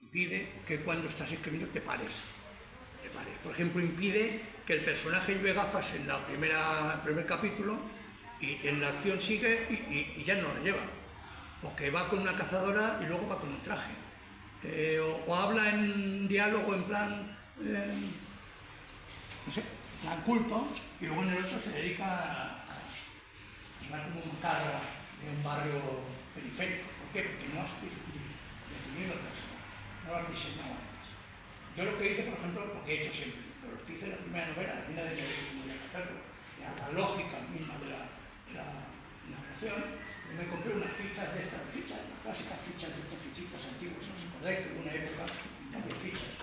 impide que cuando estás escribiendo te pares. Por ejemplo, impide que el personaje lleve gafas en el primer capítulo y en la acción sigue y ya no la lleva. O que va con una cazadora y luego va con un traje. O habla en diálogo en plan, no sé, plan culto, y luego en el otro se dedica a llevar como un carro de un barrio periférico. ¿Por qué? Porque no has definido el personaje, no lo has diseñado antes. Yo lo que hice, por ejemplo, lo que he hecho siempre, pero lo que hice en la primera novela, la primera de hacerlo, la lógica misma de la narración, me compré unas fichas de estas fichas, las clásicas fichas de estas fichitas antiguas, ¿os acordáis que en una época había fichas?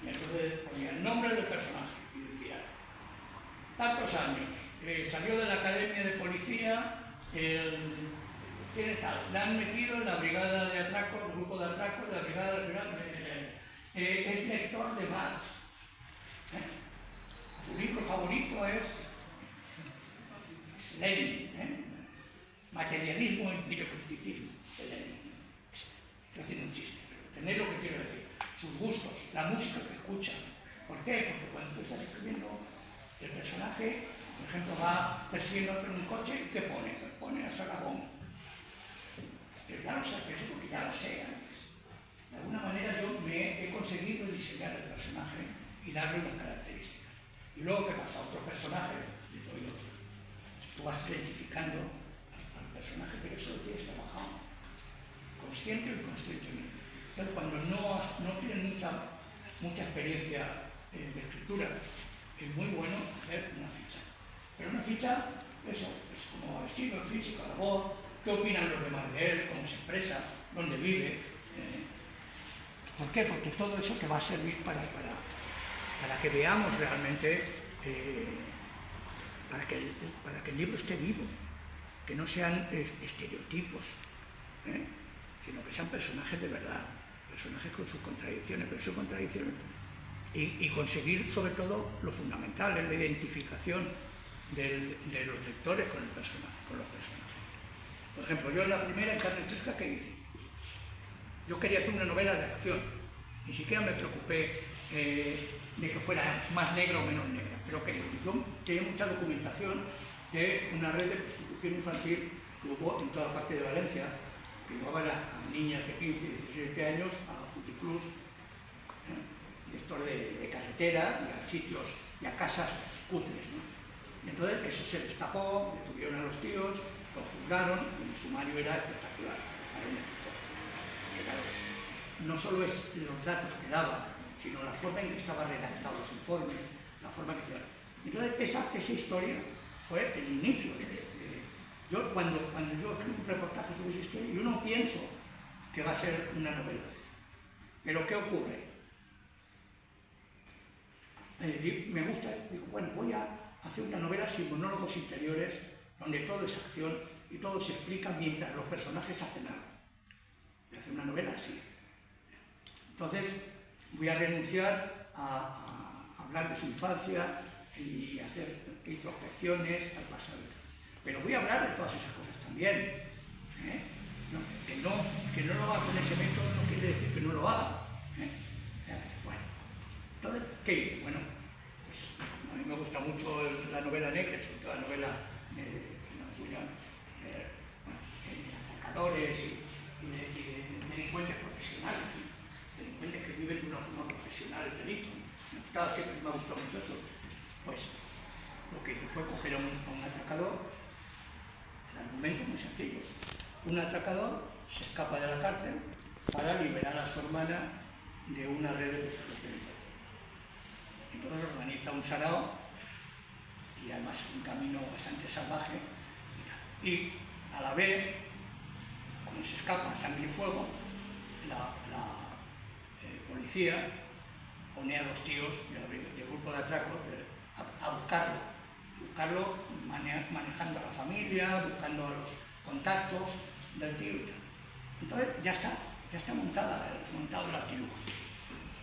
Y entonces ponía el nombre del personaje y decía, tantos años, salió de la academia de policía, ¿quién está? Le han metido en la brigada de atracos, el grupo de atracos de la brigada es lector de Marx. Su libro favorito es Lenin, materialismo y empiricismo de Lenin. Estoy haciendo un chiste, pero tener lo que quiero decir. Sus gustos, la música que escuchan. ¿Por qué? Porque cuando tú estás escribiendo, el personaje, por ejemplo, va persiguiendo a otro en un coche y ¿qué pone? Pues pone a Sarabón. Pero ya lo sé, eso porque ya lo sé antes. De alguna manera yo me he conseguido diseñar el personaje y darle unas características. Y luego, ¿qué pasa? Otro personaje, les doy otro. Tú vas identificando al personaje, pero eso lo tienes trabajado, consciente o inconscientemente. Entonces, cuando no tienes mucha experiencia de escritura, es muy bueno hacer una ficha. Pero una ficha, eso, es como estilo, el físico, la voz, qué opinan los demás de él, cómo se expresa, dónde vive. ¿Por qué? Porque todo eso te va a servir para que veamos realmente, para que el libro esté vivo, que no sean estereotipos, sino que sean personajes de verdad, personajes con sus contradicciones, y conseguir sobre todo lo fundamental, es la identificación de los lectores con los personajes. Por ejemplo, yo en la primera, en Carne Fresca, ¿qué hice? Yo quería hacer una novela de acción, ni siquiera me preocupé de que fuera más negra o menos negra, pero ¿qué hice? Yo tenía mucha documentación de una red de prostitución infantil que hubo en toda parte de Valencia, que llevaban a niñas de 15 y 17 años a puticlubs, de carretera, y a sitios y a casas cutres, ¿no? Y entonces eso se destapó, detuvieron a los tíos, los juzgaron, y el sumario era espectacular para un escritor. Que claro, no solo es los datos que daba, sino la forma en que estaban redactados los informes, la forma que te... Entonces esa historia fue el inicio yo cuando yo escribo un reportaje sobre esa historia, yo no pienso que va a ser una novela. Pero ¿qué ocurre? Me gusta, digo, bueno, voy a hacer una novela sin monólogos interiores, donde todo es acción y todo se explica mientras los personajes hacen algo. Voy a hacer una novela así. Entonces, voy a renunciar a hablar de su infancia y hacer introspecciones al pasado. Pero voy a hablar de todas esas cosas también. Que no lo haga con ese método no quiere decir que no lo haga. Bueno, entonces, ¿qué hice? Bueno, pues a mí me gusta mucho la novela negra, sobre todo la novela de atracadores y de delincuentes profesionales, delincuentes que viven de una forma profesional el delito. Siempre me ha gustado mucho eso. Pues lo que hice fue coger a un atracador. El argumento es muy sencillo. Un atracador se escapa de la cárcel para liberar a su hermana de una red de prostitución. Entonces organiza un sarao y además un camino bastante salvaje y a la vez, como se escapa sangre y fuego, la policía pone a los tíos del grupo de atracos a buscarlo manejando a la familia, buscando a los contactos del tío y tal. Entonces ya está montado el artilugio.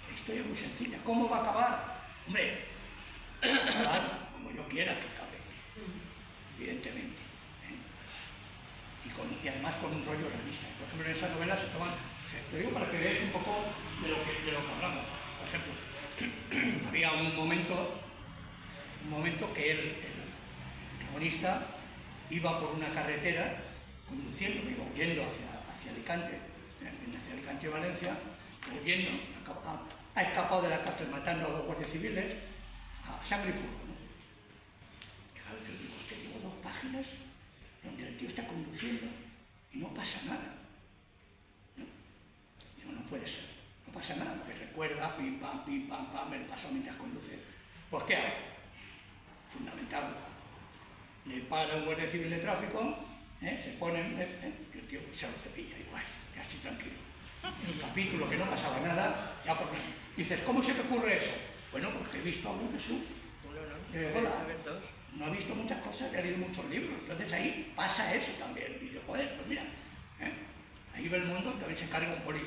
La historia es muy sencilla. ¿Cómo va a acabar? Hombre, acabar como yo quiera que acabe, evidentemente. Y además con un rollo realista. Por ejemplo, en esa novela se toman, lo digo para que veáis un poco de momento que el protagonista iba por una carretera conduciendo, iba huyendo hacia Alicante, hacia Alicante y Valencia, huyendo, ha escapado de la cárcel matando a 2 guardias civiles a sangre y fuego, ¿no? Y claro, yo digo, hostia, llevo 2 páginas donde el tío está conduciendo y no pasa nada. ¿No? Digo, no puede ser, no pasa nada, porque recuerda, pim, pam, el paso mientras conduce. Pues ¿qué hago? Fundamental. Le para un guardia civil de tráfico, se pone, que el tío se lo cepilla, igual, ya estoy tranquilo. En un capítulo que no pasaba nada, ya porque dices, ¿cómo se te ocurre eso? Bueno, porque he visto a Luz de Suf, de Gola, no ha visto muchas cosas, ha leído muchos libros, entonces ahí pasa eso también. Dice, joder, pues mira, ahí Belmondo también se carga un poli